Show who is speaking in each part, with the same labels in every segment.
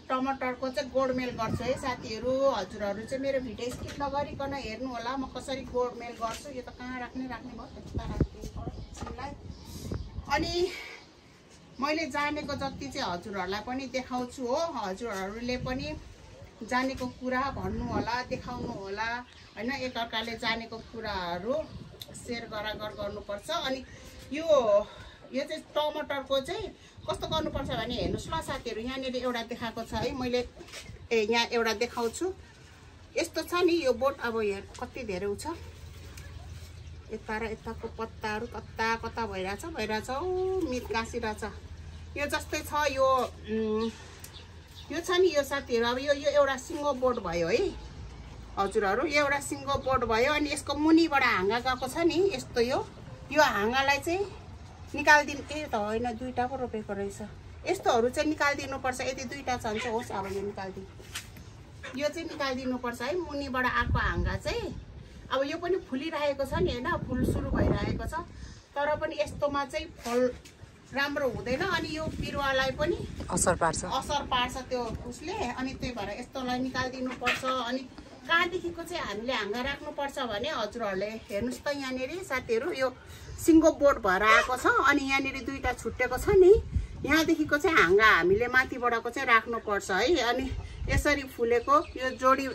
Speaker 1: टमाटरको चाहिँ गोडमेल गर्छु है साथीहरू। हजुरहरू चाहिँ मेरो भिडियो स्किप नगरिकन हेर्नु होला म कसरी गोडमेल गर्छु। यो त कहाँ राख्ने भयो त्यता राख्दिनलाई। अनि मैले जानेको जति चाहिँ हजुरहरूलाई पनि देखाउँछु हो। हजुरहरूले पनि जानेको कुरा भन्नु होला, देखाउनु होला हैन। एकअर्काले जानेको कुराहरू शेयर गर्नुपर्छ। अनि यो चाहिँ टमाटरको चाहिँ कस्तो गर्नुपर्छ भने हेर्नुस् ल साथीहरू। यहाँनिर एउटा देखाएको छ है मैले। यहाँ एउटा देखाउँछु। यस्तो छ नि यो बोट। अब यहाँ कति धेरै छ। यता र यताको पत्ताहरू कता कता भइरहेछ मिट गाँसिरहेछ। यो जस्तै छ यो छ नि यो साथीहरू। अब यो एउटा सिङ्गो बोट भयो है हजुरहरू। यो एउटा सिङ्गो बोट भयो। अनि यसको मुनिबाट हाँगा गएको छ नि यस्तो। यो हाँगालाई चाहिँ निकालिदिनु। त होइन दुईटा पो रोपेको रहेछ। यस्तोहरू चाहिँ निकालिदिनुपर्छ। यदि दुईटा छ भने चाहिँ होस्। अब यो निकालिदिनु। यो चाहिँ निकालिदिनुपर्छ है मुनिबाट आएको हाँगा चाहिँ। अब यो पनि फुलिरहेको छ नि होइन। फुल सुरु भइरहेको छ। तर पनि यस्तोमा चाहिँ फल राम्रो हुँदैन। अनि यो बिरुवालाई पनि असर पार्छ त्यो उसले। अनि त्यही भएर यस्तोलाई निकालिदिनुपर्छ। अनि कहाँदेखिको चाहिँ हामीले हाँगा राख्नुपर्छ भने हजुरहरूले हेर्नुहोस् त यहाँनिर साथीहरू। यो सिङ्गो बोट भएर आएको छ। अनि यहाँनिर दुईटा छुट्टेको छ नि। यहाँदेखिको चाहिँ हाँगा हामीले माथिबाटको चाहिँ राख्नुपर्छ है। अनि यसरी फुलेको यो जोडी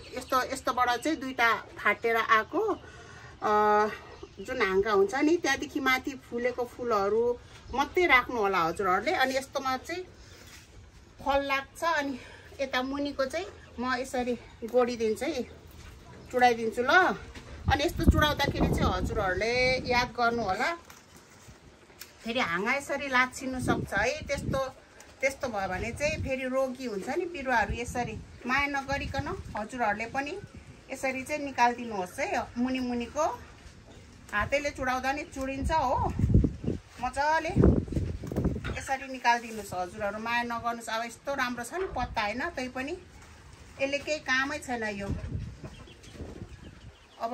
Speaker 1: यस्तोबाट चाहिँ दुईटा फाटेर आएको जुन हाँगा हुन्छ नि त्यहाँदेखि माथि फुलेको फुलहरू मात्रै राख्नु होला हजुरहरूले। अनि यस्तोमा चाहिँ फल लाग्छ। अनि यता मुनिको चाहिँ म यसरी गोडिदिन्छु है, चुडाइदिन्छु ल। अनि यस्तो चुडाउँदाखेरि चाहिँ हजुरहरूले याद गर्नु होला। फेरि हाँगा यसरी लाछिनु सक्छ है। त्यस्तो भयो भने चाहिँ फेरि रोगी हुन्छ नि बिरुवाहरू। यसरी माया नगरिकन हजुरहरूले पनि यसरी चाहिँ निकालिदिनुहोस् है। मुनिको हातैले चुडाउँदा नि चुडिन्छ हो। मजाले यसरी निकालिदिनुहोस् हजुरहरू। माया नगर्नुहोस्। अब यस्तो राम्रो छ नि पत्ता होइन। तै पनि यसले केही कामै छैन यो। अब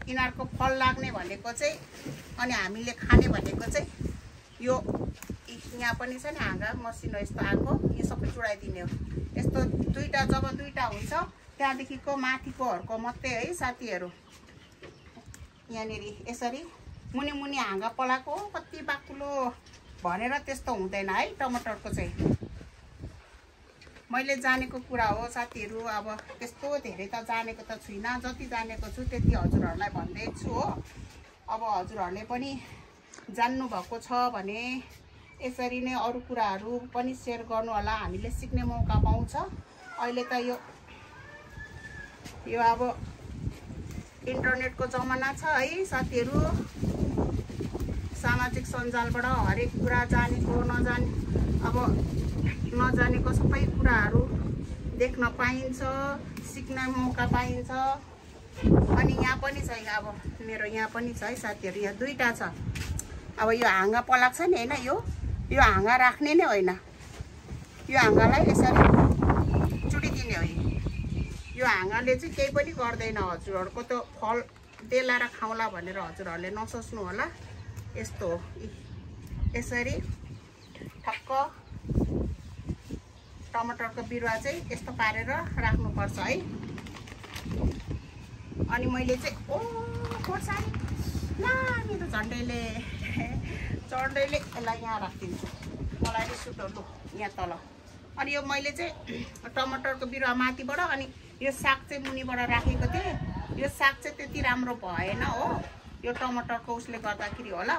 Speaker 1: यिनीहरूको फल लाग्ने भनेको चाहिँ अनि हामीले खाने भनेको चाहिँ यो यहाँ पनि छ नि हाँगा मसिनो यस्तो आएको। यो सबै चुडाइदिने हो। यस्तो जब दुईटा हुन्छ त्यहाँदेखिको माथिकोहरूको मात्रै है साथीहरू। यहाँनिर यसरी मुनि हाँगा पलाएको कति बाक्लो भनेर त्यस्तो हुँदैन है टमाटरको चाहिँ। मैले जानेको कुरा हो साथीहरू। अब त्यस्तो धेरै त जानेको त छुइनँ। जति जानेको छु त्यति हजुरहरूलाई भन्दैछु हो। अब हजुरहरूले पनि जान्नु भएको छ भने यसरी नै अरू कुराहरू पनि सेयर गर्नु होला। हामीले सिक्ने मौका पाउँछ। अहिले त यो अब इन्टरनेटको जमाना छ है साथीहरू। सामाजिक सञ्जालबाट हरेक कुरा जानेको नजानेको सबै कुराहरू देख्न पाइन्छ, सिक्न मौका पाइन्छ। अनि यहाँ पनि छ। अब मेरो यहाँ पनि छ है साथीहरू। यहाँ दुईटा छ। अब यो हाँगा पलाएको छ नि होइन। यो हाँगा राख्ने नै होइन। यो हाँगालाई यसरी चुडिदिने हो। यो हाँगाले चाहिँ केही पनि गर्दैन हजुरहरूको। त्यो फल देलाएर खाउँला भनेर हजुरहरूले नसोच्नु होला। यस्तो हो। यसरी ठक्क टमाटरको बिरुवा चाहिँ यस्तो पारेर राख्नुपर्छ है। अनि मैले चाहिँ खोर्सानी ला मेरो झन्डैले यसलाई यहाँ राखिदिन्छु। मलाई रिस उठ्यो लु यहाँ तल। अनि यो मैले चाहिँ टमाटरको बिरुवा माथिबाट अनि यो साग चाहिँ मुनिबाट राखेको थिएँ। यो साग चाहिँ त्यति राम्रो भएन हो। यो टमाटरको उसले गर्दाखेरि होला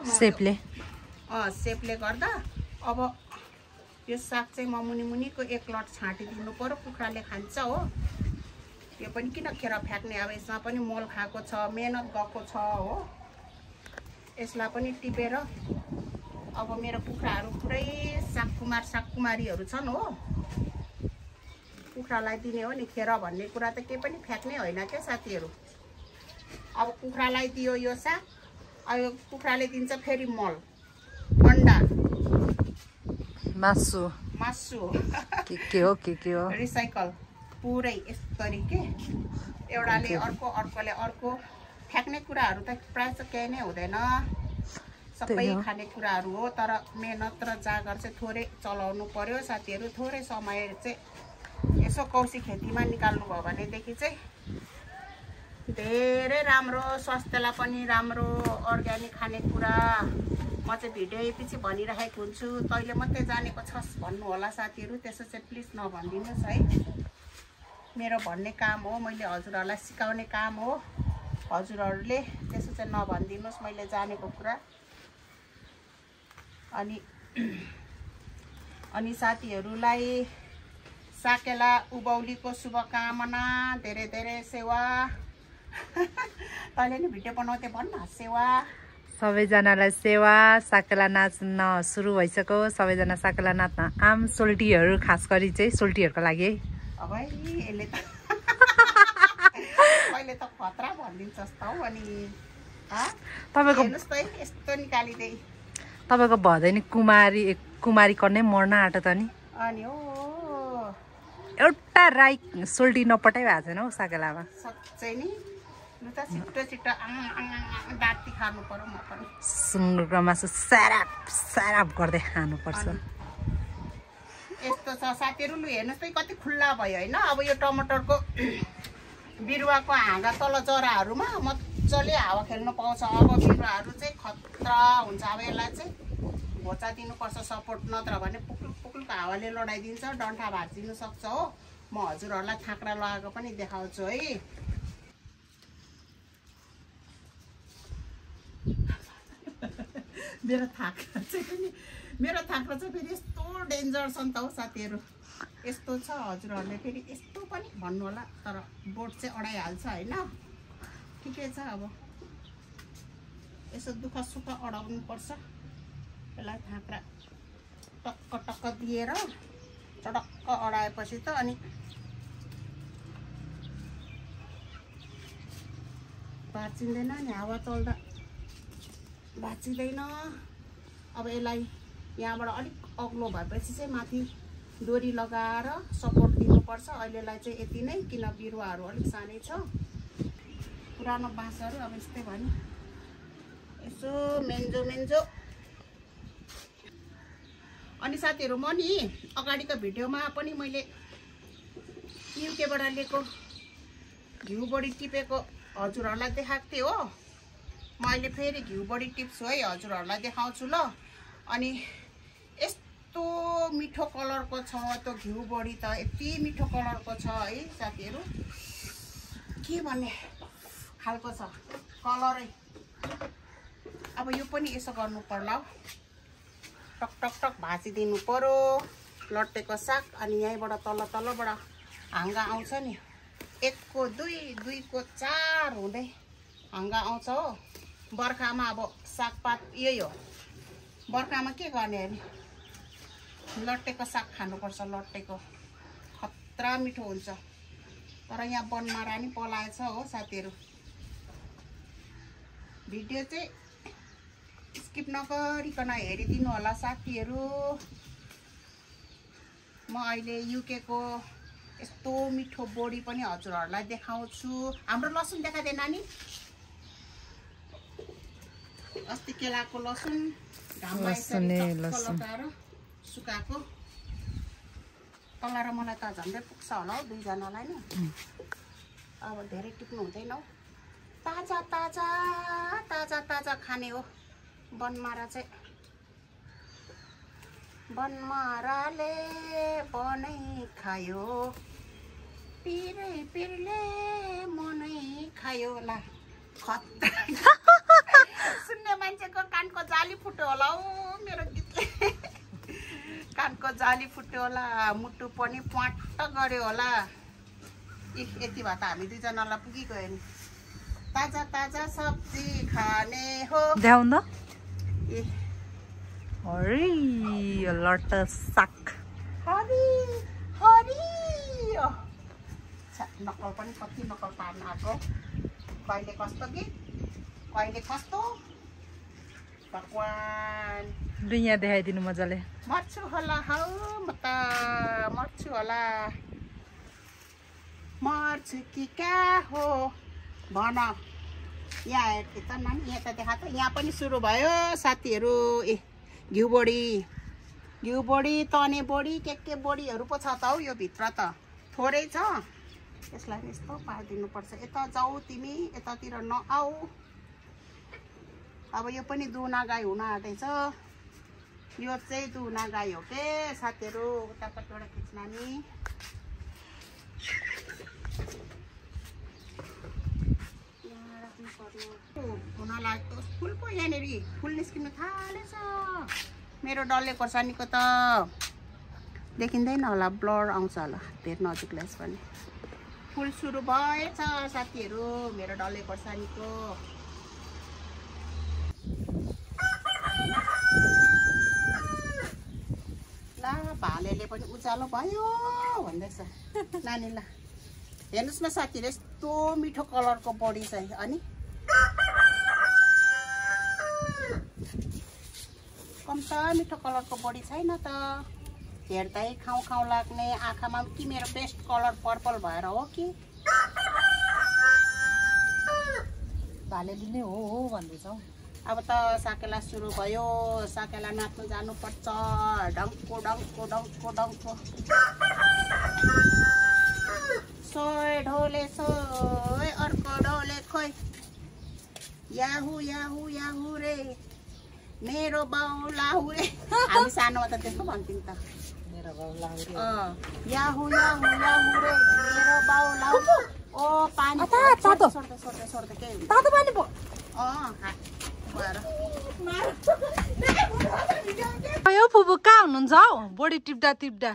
Speaker 1: सेपले गर्दा। अब यो साग चाहिँ म मुनिको एक लट छाँटिदिनु पर्यो। कुखुराले खान्छ हो। यो पनि किन खेर फ्याँक्ने। अब यसमा पनि मोल खाएको छ, मेहनत गएको छ हो। यसलाई पनि टिपेर अब मेरो कुखुराहरू पुरै सागकुमारीहरू छन् हो। कुखुरालाई दिने हो नि खेर भन्ने कुरा त केही पनि फ्याँक्ने होइन क्या साथीहरू। अब कुखुरालाई दियो यो साग। अब कुखुराले दिन्छ फेरि मल, अन्डा, मासु के हो रिसाइकल पुरै यस्तो तरिके। एउटाले अर्कोले अर्को फ्याँक्ने कुराहरू त प्रायः चाहिँ केही नै हुँदैन। सबै खाने कुराहरू हो। तर मेहनत र जागर चाहिँ थोरै चलाउनु पर्यो साथीहरू। थोरै समय चाहिँ यसो कौशी खेतीमा निकाल्नु भयो भनेदेखि चाहिँ धेरै राम्रो, स्वास्थ्यलाई पनि राम्रो, अर्ग्यानिक खानेकुरा। म चाहिँ भिडियो पछि भनिरहेको हुन्छु, तैँले मात्रै जानेको छस् भन्नु होला साथीहरू, त्यसो चाहिँ प्लिज नभनिदिनुहोस् है। मेरो भन्ने काम हो, मैले हजुरहरूलाई सिकाउने काम हो, हजुरहरूले त्यसो चाहिँ नभनिदिनुहोस् मैले जानेको कुरा। अनि साथीहरूलाई साकेला उभौलीको शुभकामना, धेरै धेरै सेवा। तैँले नि भिडियो बनाउँदै भन्न सेवा।
Speaker 2: सबैजनालाई सेवा। साकेला नाच्न सुरु भइसक्यो, सबैजना साकेला नाच्न आम। सोल्टीहरू खास गरी चाहिँ सोल्टीहरूको लागि है।
Speaker 1: अब यसले त अहिले त खतरा भनिदिन्छस् त हौ। अनि
Speaker 2: तपाईँको
Speaker 1: हेर्नुहोस् त यस्तो निकालिदिए।
Speaker 2: तपाईँको भदैनी कुमारी कन्नै मर्न आँट्यो त नि।
Speaker 1: अनि हो
Speaker 2: एउटा राई सोल्टी नपटाइ भएको छैन हौ साकेलामा।
Speaker 1: सच्चै नि, लु त छिट्टो छिट्टो दाँती खानु पर्यो म पनि।
Speaker 2: सुँगुरको मासु स्याराप गर्दै खानुपर्छ।
Speaker 1: यस्तो छ साथीहरू, लु हेर्नुहोस् त कति खुल्ला भयो होइन। अब यो टमाटरको बिरुवाको हाँगा तल जराहरूमा मजाले हावा खेल्नु पाउँछ। अब बिरुवाहरू चाहिँ खतरा हुन्छ। अब यसलाई चाहिँ घोचा दिनुपर्छ सपोर्ट, नत्र भने पुक्लुक हावाले लडाइदिन्छ, डन्ठा भाँचिदिनु सक्छ हो। म हजुरहरूलाई थाक्रा लगाएको पनि देखाउँछु है। मेरो थाक्रा चाहिँ फेरि यस्तो डेन्जर छ नि त हौ साथीहरू। यस्तो छ, हजुरहरूले फेरि यस्तो पनि भन्नु होला, तर बोट चाहिँ अडाइहाल्छ होइन। ठिकै छ, अब यसो दुःख सुख अडाउनु पर्छ। यसलाई थाक्रा टक्क टक्क दिएर चटक्क अडाएपछि त अनि भाँचिँदैन नि, हावा चल्दा भाँचिँदैन। अब यसलाई यहाँबाट अलिक अग्लो भएपछि चाहिँ माथि डोरी लगाएर सपोर्ट दिनुपर्छ। अहिलेलाई चाहिँ यति नै, किन बिरुवाहरू अलिक सानै छ, पुरानो बाँसहरू। अब यस्तै भयो, यसो मेन्जो। अनि साथीहरू, म नि अगाडिको भिडियोमा पनि मैले युकेबाट लिएको घिउ बडी टिपेको हजुरहरूलाई देखाएको थिएँ हो। म अहिले फेरि घिउ बडी टिप्छु है, हजुरहरूलाई देखाउँछु ल। अनि यस्तो मिठो कलरको छ त्यो घिउ बडी त, यति मिठो कलरको छ है साथीहरू, के भन्ने खालको छ कलरै। अब यो पनि यसो गर्नु पर्ला हौ, टक टक टक भाँचिदिनु पर्यो लट्टेको साग। अनि यहीँबाट तलबाट हाँगा आउँछ नि, 1 को 2, 2 को 4 हुँदै हाँगा आउँछ हो। बर्खामा अब सागपात यही हो, बर्खामा के गर्ने अरे, लट्टेको साग खानुपर्छ। लट्टेको खतरा मिठो हुन्छ, तर यहाँ बनमारा नि पलाएछ हो साथीहरू। भिडियो चाहिँ स्किप नगरिकन हेरिदिनु होला साथीहरू। म अहिले युके को यस्तो मिठो बोडी पनि हजुरहरूलाई देखाउँछु। हाम्रो लसुन देखाइदे नानी, अस्ति केलाको लसुन घाममा लगाएर सुकाएको। तल र मलाई त झन्डै पुग्छ होला हौ, 2 जनालाई नि। अब धेरै टिप्नु हुँदैन हौ, ताजा ताजा ताजा ताजा खाने हो। बनमारा चाहिँ बनमाराले बनै खायो, पिरले मनै खायो। ला खतरा सुन्ने मान्छेको कानको जाली फुट्यो होला हौ मेरो गीतले। कानको जाली फुट्यो होला, मुटु पनि प्वाट्ट गर्यो होला। यति भए त हामी 2 जनालाई पुगिगयो नि। ताजा ताजा सब्जी खाने हो।
Speaker 2: देखाउन हरि लट्टा साग
Speaker 1: हरि नकल पनि कति नकल पार्न आएको, कहिले कस्तो कि कहिले कस्तो। भगवान
Speaker 2: दुनियाँ देखाइदिनु मजाले।
Speaker 1: मर्छु होला हौ, म त मर्छु होला। मर्छु कि क्या हो भन। यहाँ हेर्थे त नानी, यहाँ त देखा त, यहाँ पनि सुरु भयो साथीहरू। घिउ बडी, तने बडी, के बडीहरू पो छ त हौ यो भित्र त। थोरै छ यसलाई यस्तो पारिदिनु पर्छ यता जाऊ तिमी यतातिर नआऊ अब यो पनि दुना गाई हुन आँटेछ यो चाहिँ दुना गाई हो के साथीहरु उतापट्टिबाट खिच्न नि हुन लाग्यो फुल पो यहाँनेरि फुल निस्किनु थालेछ मेरो डल्ले खोर्सानीको त देखिँदैन होला ब्लर आउँछ होला धेरै नजिक ल्यास पनि फुल सुरु भएछ साथीहरु मेरो डल्ले खोर्सानीको ला भालेले पनि उज्यालो भयो भन्दैछ नानी ल हेर्नुस् न साथीहरु यस्तो मिठो कलरको बडी छ अनि कम्ता मिठो कलरको बडी छैन त हेर्दै खाउ खाउ लाग्ने आँखामा कि मेरो बेस्ट कलर पर्पल भएर हो कि
Speaker 2: भालेले नै हो भन्दैछौ
Speaker 1: अब त साकेला सुरु भयो साकेला नाच्नु जानु पर्छ डङ्को डङ्को डङ्को डङ्को सोय ढोले सोय अर्को ढोले खोइ याहु याहु याहु रे मेरो बाउ लाहु रे हामी सानोमा त त्यस्तो भन्थ्यौं त
Speaker 2: मेरो बाउ लाहु रे
Speaker 1: याहु याहु याहु रे मेरो बाउ लाहु ओ पानी
Speaker 2: तातो
Speaker 1: सोर्दै सोर्दै सोर्दै के हुन्छ
Speaker 2: तातो पानी पो
Speaker 1: भएर
Speaker 2: यो फुपू कहाँ हुनुहुन्छ हौ बडी टिप्दा टिप्दा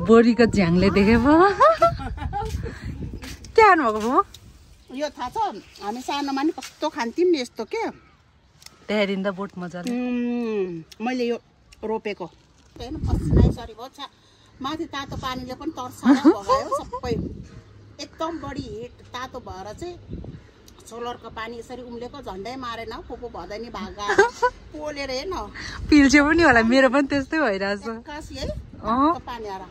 Speaker 2: बोडीको झ्याङले देखे पो के हान्नुभएको पो
Speaker 1: यो थाहा छ हामी सानोमा नि कस्तो खान्थ्यौं नि यस्तो के
Speaker 2: त्यहाँदेखि त बोट मजाले
Speaker 1: मैले यो रोपेको हैन पसिनै सरी भयो माथि तातो पानीले पनि तर्साएर भगायो सबै एकदम बढी हिट तातो भएर चाहिँ सोलरको पानी यसरी उम्लेको झन्डै मारेन फुपू भदैनी भागा पोलेर हेर्न
Speaker 2: पिल्छे पनि होला मेरो पनि त्यस्तै भइरहेछ
Speaker 1: कासी है पानी आएर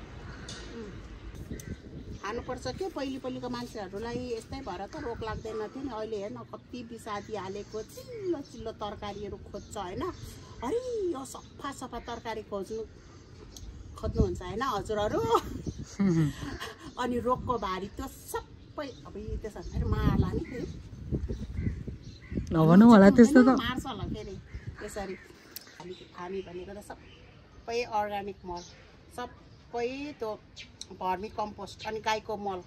Speaker 1: खानुपर्छ के पहिलेको मान्छेहरूलाई यस्तै भएर त रोग लाग्दैन थियो नि अहिले हेर्न कति बिसादी हालेको चिल्लो चिल्लो तरकारीहरू खोज्छ हैन हरियो सफा सफा तरकारी खोज्नुहुन्छ हैन हजुरहरू अनि रोगको भारी त्यो सबै अब त्यसो फेरि मार्ला नि फेरि
Speaker 2: नभनौँ होला त्यस्तो त
Speaker 1: मार्छ होला फेरि त्यसरी हामी भनेको त सबै अर्ग्यानिक मल सबै त्यो भर्मी कम्पोस्ट अनि गाईको मल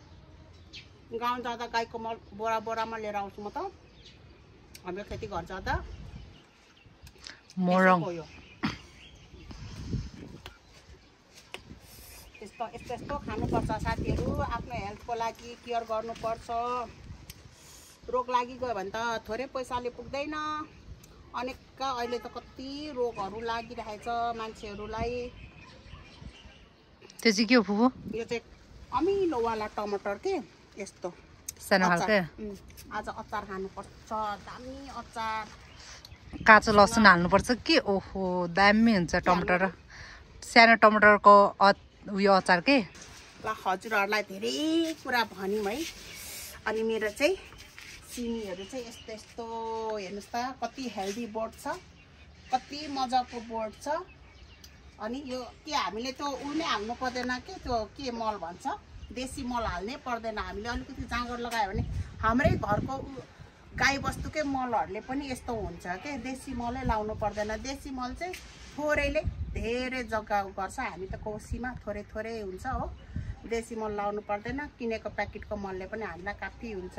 Speaker 1: गाउँ जाँदा गाईको मल बोरा बोरामा लिएर आउँछु म त हाम्रो खेती घर जाँदा
Speaker 2: मोरङ
Speaker 1: यस्तो खानुपर्छ साथीहरू आफ्नो हेल्थको लागि केयर गर्नुपर्छ रोग लागि गयो भने त थोरै पैसाले पुग्दैन अनेक अहिले त कति रोगहरू लागिरहेछ मान्छेहरूलाई
Speaker 2: त्यो चाहिँ के हो फुपू
Speaker 1: यो चाहिँ अमिलोवाला टमाटर के यस्तो
Speaker 2: सानो खालको
Speaker 1: आज अचार खानुपर्छ दामी अचार
Speaker 2: काँचो लसुन हाल्नुपर्छ के ओहो दामी हुन्छ टमाटर सानो टमाटरको उयो अचार के
Speaker 1: ल हजुरहरूलाई धेरै कुरा भन्यौँ है अनि मेरो चाहिँ सिमीहरू चाहिँ यस्तो यस्तो हेर्नुहोस् त कति हेल्दी बोर्ड छ कति मजाको बोर्ड छ अनि यो के हामीले त्यो उ नै हाल्नु पर्दैन के त्यो के मल भन्छ देशी मल हाल्नै पर्दैन हामीले अलिकति जाँगर लगायो भने हाम्रै घरको गाई बस्तुकै मलहरूले पनि यस्तो हुन्छ के देशी मलै लाउनु पर्दैन देशी मल चाहिँ थोरैले धेरै जग्गा गर्छ हामी त कोसीमा थोरै थोरै हुन्छ हो देशी मल लाउनु पर्दैन किनेको प्याकेटको मलले पनि हामीलाई काफी हुन्छ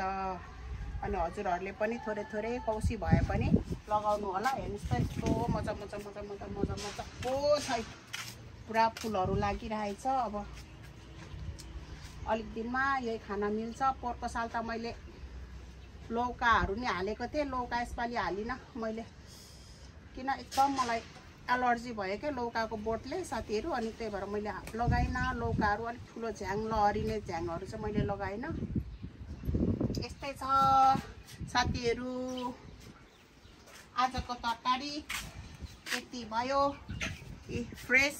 Speaker 1: अनि हजुरहरूले पनि थोरै थोरै कौसी भए पनि लगाउनु होला हेर्नुहोस् त यस्तो मजा मजा मजा मजा मजा मजाको छ पुरा फुलहरू लागिरहेछ अब अलिक दिनमा यही खाना मिल्छ पोहोरको साल त मैले लौकाहरू नि हालेको थिएँ लौका यसपालि हालिनँ मैले किन एकदम मलाई एलर्जी भयो क्या लौकाको बोटले साथीहरू अनि त्यही भएर मैले लगाइनँ लौकाहरू अलिक ठुलो झ्याङ लहरिने झ्याङहरू चाहिँ मैले लगाइनँ यस्तै छ साथीहरू आजको तरकारी यति भयो फ्रेस